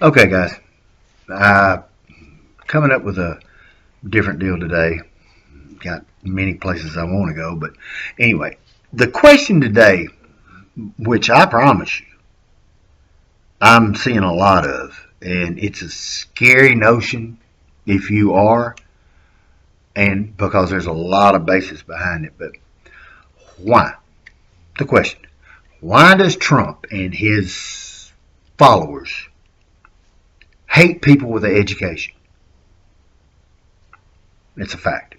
Okay, guys. Uh, Coming up with a different deal today. Got many places I want to go, but anyway, the question today, which I promise you, I'm seeing a lot of, and it's a scary notion if you are, and because there's a lot of basis behind it. But why? The question: why does Trump and his followers hate people with an education? It's a fact.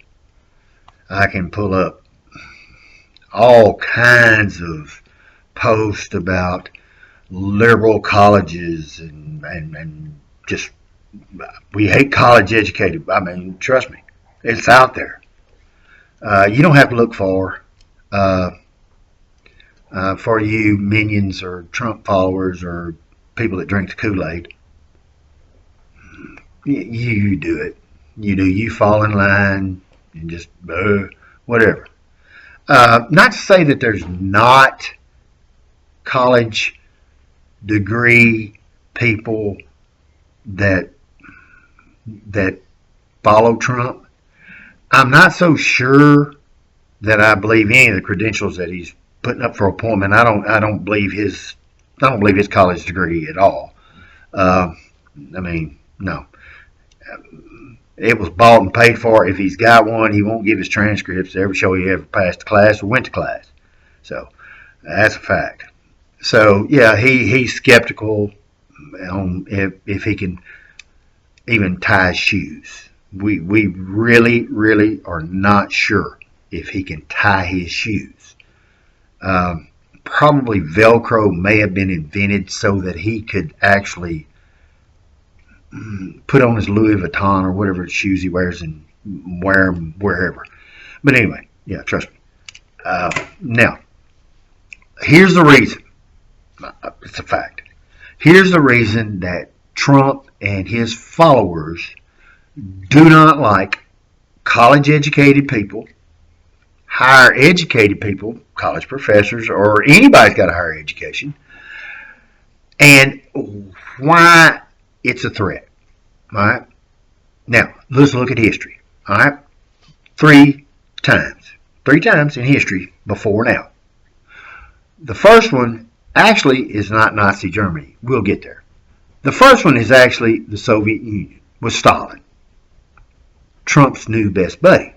I can pull up all kinds of posts about liberal colleges and just we hate college educated. I mean, trust me, it's out there. You don't have to look far uh, for you minions or Trump followers or people that drink the Kool Aid. You do it. You do. You fall in line and just whatever. Not to say that there's not college degree people that that follow Trump. I'm not so sure that I believe any of the credentials that he's putting up for appointment. I don't believe his. I don't believe his college degree at all. Uh, I mean, no. It was bought and paid for. If he's got one, he won't give his transcripts to ever show he ever passed the class or went to class. So that's a fact. So yeah, he's skeptical on if he can even tie his shoes. We really are not sure if he can tie his shoes. Probably Velcro may have been invented so that he could actually put on his Louis Vuitton or whatever shoes he wears and wear them wherever. But anyway, yeah, trust me. Now, here's the reason. It's a fact. Here's the reason that Trump and his followers do not like college educated people, higher educated people, college professors, or anybody's got a higher education, and why it's a threat. All right. Now, let's look at history. All right. Three times. Three times in history before now. The first one actually is not Nazi Germany. We'll get there. The first one is actually the Soviet Union with Stalin, Trump's new best buddy.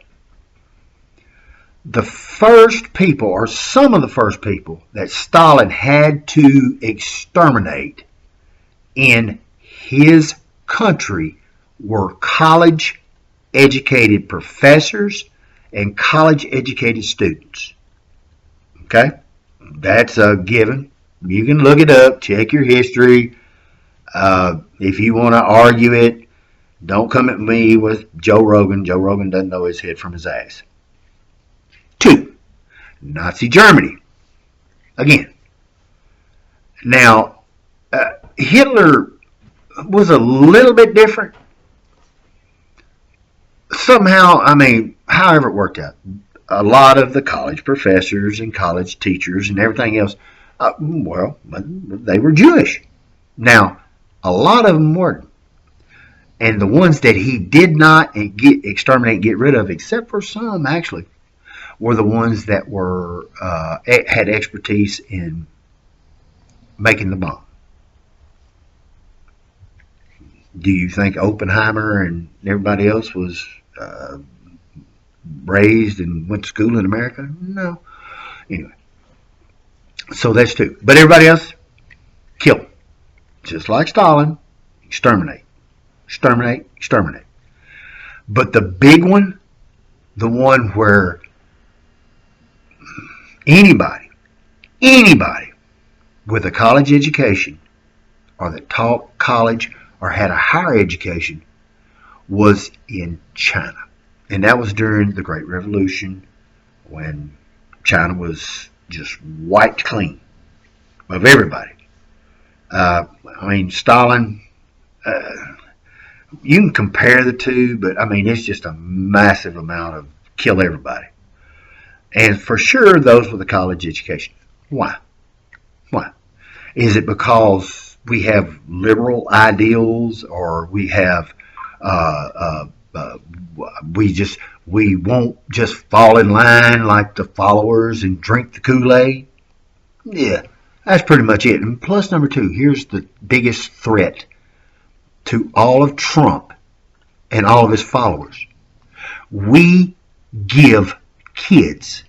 The first people, or some of the first people, that Stalin had to exterminate in his country were college educated professors and college educated students. Okay? That's a given. You can look it up, check your history. If you want to argue it, don't come at me with Joe Rogan. Joe Rogan doesn't know his head from his ass. Two, Nazi Germany. Again. Now, Hitler was a little bit different. Somehow, I mean, however it worked out, a lot of the college professors and college teachers and everything else, well, they were Jewish. Now, a lot of them weren't. And the ones that he did not exterminate and get rid of, except for some actually, were the ones that were had expertise in making the bomb. Do you think Oppenheimer and everybody else was raised and went to school in America? No. Anyway, so that's two. But everybody else, kill. Just like Stalin, exterminate. Exterminate, exterminate. But the big one, the one where anybody with a college education or that taught college or had a higher education was in China. And that was during the Great Revolution when China was just wiped clean of everybody. I mean, Stalin, you can compare the two, but I mean, it's just a massive amount of kill everybody. And for sure, those with a college education. Why? Why? Is it because we have liberal ideals, or we have we won't just fall in line like the followers and drink the Kool-Aid. Yeah, that's pretty much it. And plus, number two, here's the biggest threat to all of Trump and all of his followers. We give kids,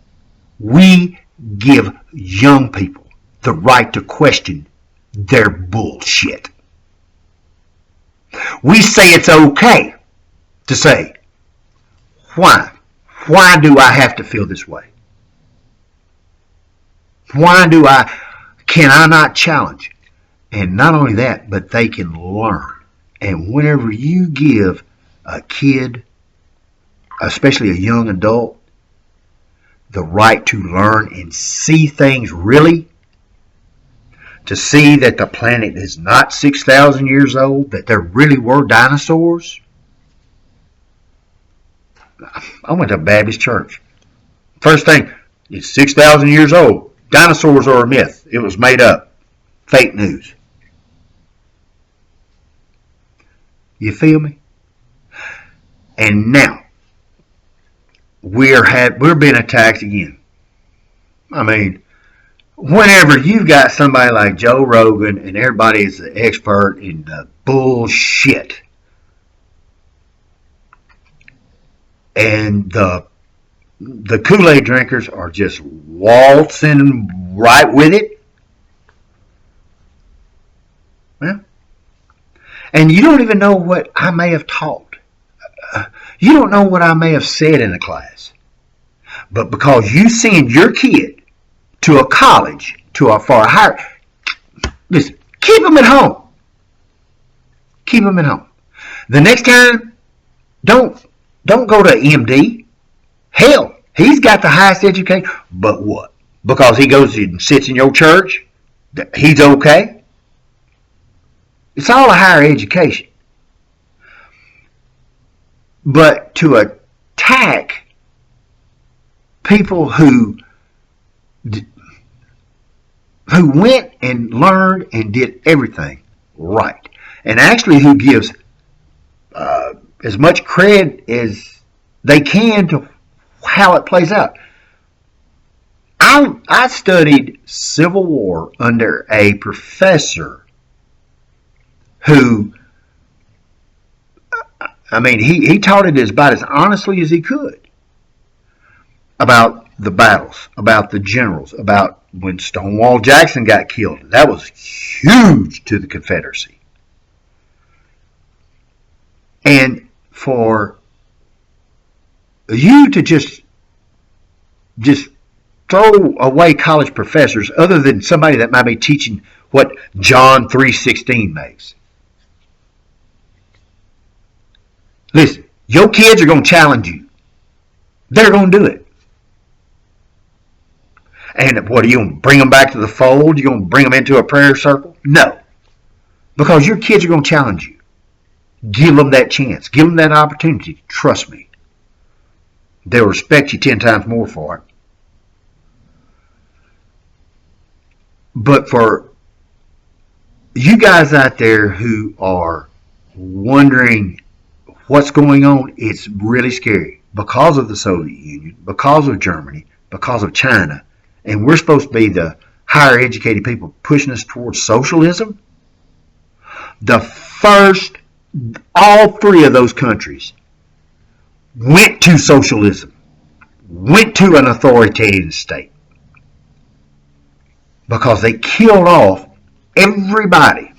we give young people the right to question their bullshit. We say it's okay to say, why? Why do I have to feel this way? Can I not challenge? And not only that, but they can learn. And whenever you give a kid, especially a young adult, the right to learn and see things really, to see that the planet is not 6,000 years old, that there really were dinosaurs. I went to a Baptist church. First thing, it's 6,000 years old. Dinosaurs are a myth. It was made up. Fake news. You feel me? And now, we're being attacked again. I mean, whenever you've got somebody like Joe Rogan and everybody is an expert in the bullshit, and the Kool-Aid drinkers are just waltzing right with it, well, and you don't even know what I may have taught. You don't know what I may have said in a class. But because you send your kid to a college, for a higher, listen, keep them at home. Keep them at home. The next time, don't go to MD. Hell, he's got the highest education. But what? Because he goes and sits in your church, he's okay? It's all a higher education. But to attack people who went and learned and did everything right, and actually who gives as much credit as they can to how it plays out. I studied Civil War under a professor who, I mean, he taught it about as honestly as he could about the battles, about the generals, about when Stonewall Jackson got killed. That was huge to the Confederacy. And for you to just throw away college professors, other than somebody that might be teaching what John 3:16 makes. Listen, your kids are going to challenge you. They're going to do it. And what, are you going to bring them back to the fold? You going to bring them into a prayer circle? No. Because your kids are going to challenge you. Give them that chance. Give them that opportunity. Trust me. They'll respect you 10 times more for it. But for you guys out there who are wondering what's going on, it's really scary. Because of the Soviet Union, because of Germany, because of China, and we're supposed to be the higher educated people pushing us towards socialism. All three of those countries went to socialism, went to an authoritarian state, because they killed off everybody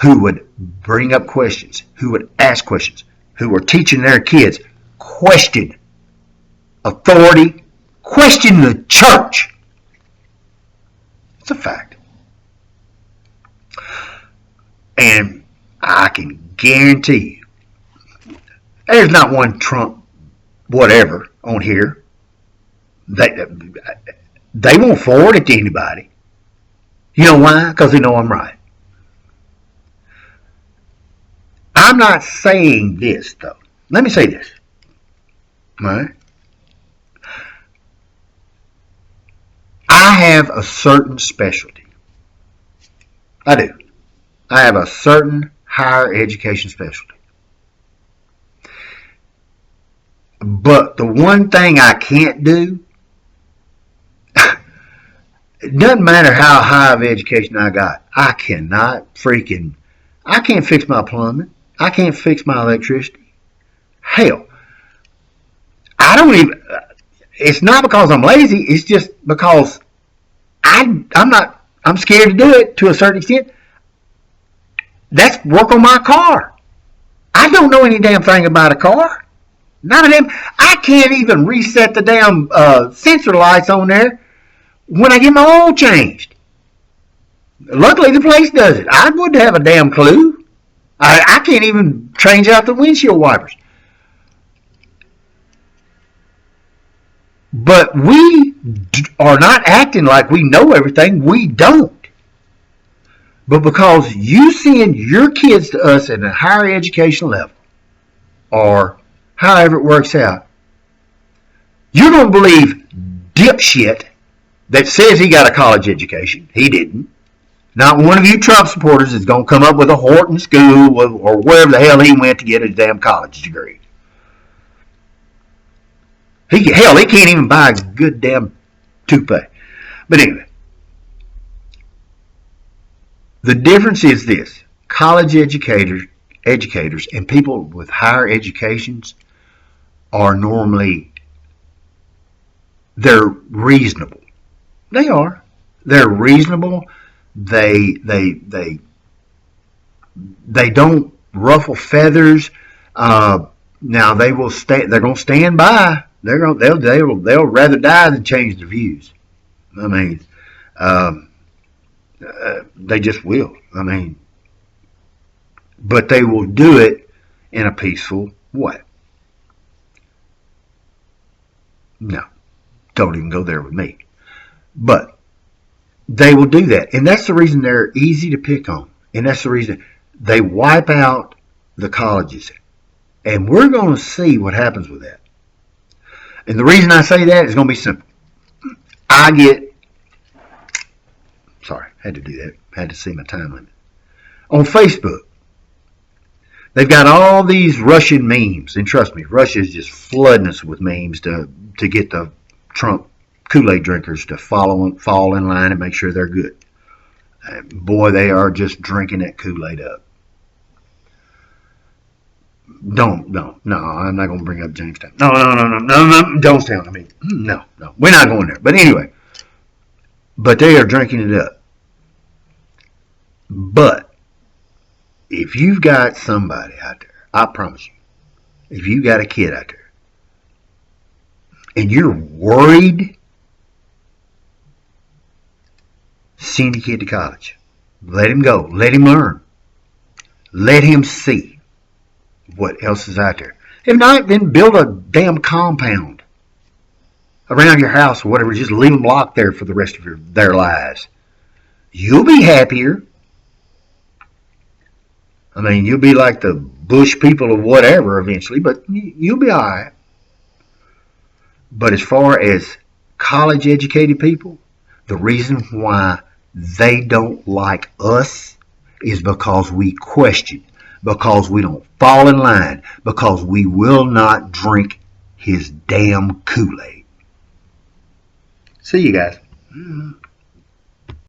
who would bring up questions, who would ask questions, who were teaching their kids, question authority, question the church. It's a fact. And I can guarantee you, there's not one Trump whatever on here. They won't forward it to anybody. You know why? Because they know I'm right. I'm not saying this, though. Let me say this. All right? I have a certain specialty. I do. I have a certain higher education specialty. But the one thing I can't do, it doesn't matter how high of education I got, I can't fix my plumbing. I can't fix my electricity. Hell, I don't even, it's not because I'm lazy, it's just because I'm scared to do it to a certain extent. That's work on my car. I don't know any damn thing about a car. None of them. I can't even reset the damn sensor lights on there when I get my oil changed. Luckily, the place does it. I wouldn't have a damn clue. I can't even change out the windshield wipers. But we are not acting like we know everything. We don't. But because you send your kids to us at a higher education level, or however it works out, you're going to believe dipshit that says he got a college education. He didn't. Not one of you Trump supporters is going to come up with a Horton School or wherever the hell he went to get his damn college degree. Hell, he can't even buy a good damn toupee. But anyway, the difference is this. College educators and people with higher educations are normally, they're reasonable. They are. They're reasonable. They don't ruffle feathers. Now they will stay. They're going to stand by. They'll rather die than change their views. I mean, they just will. I mean, but they will do it in a peaceful way. No, don't even go there with me. But they will do that. And that's the reason they're easy to pick on. And that's the reason they wipe out the colleges. And we're going to see what happens with that. And the reason I say that is going to be simple. Had to do that. Had to see my time limit. On Facebook, they've got all these Russian memes. And trust me, Russia is just flooding us with memes to get the Trump Kool-Aid drinkers to fall in line and make sure they're good. Boy, they are just drinking that Kool-Aid up. No, I'm not going to bring up Jamestown. No, Jonestown. I mean, no, we're not going there. But anyway, but they are drinking it up. But if you've got somebody out there, I promise you, if you've got a kid out there, and you're worried, send your kid to college. Let him go. Let him learn. Let him see what else is out there. If not, then build a damn compound around your house or whatever. Just leave them locked there for the rest of their lives. You'll be happier. I mean, you'll be like the Bush people or whatever eventually, but you'll be all right. But as far as college-educated people, the reason why they don't like us is because we question, because we don't fall in line, because we will not drink his damn Kool-Aid. See you guys.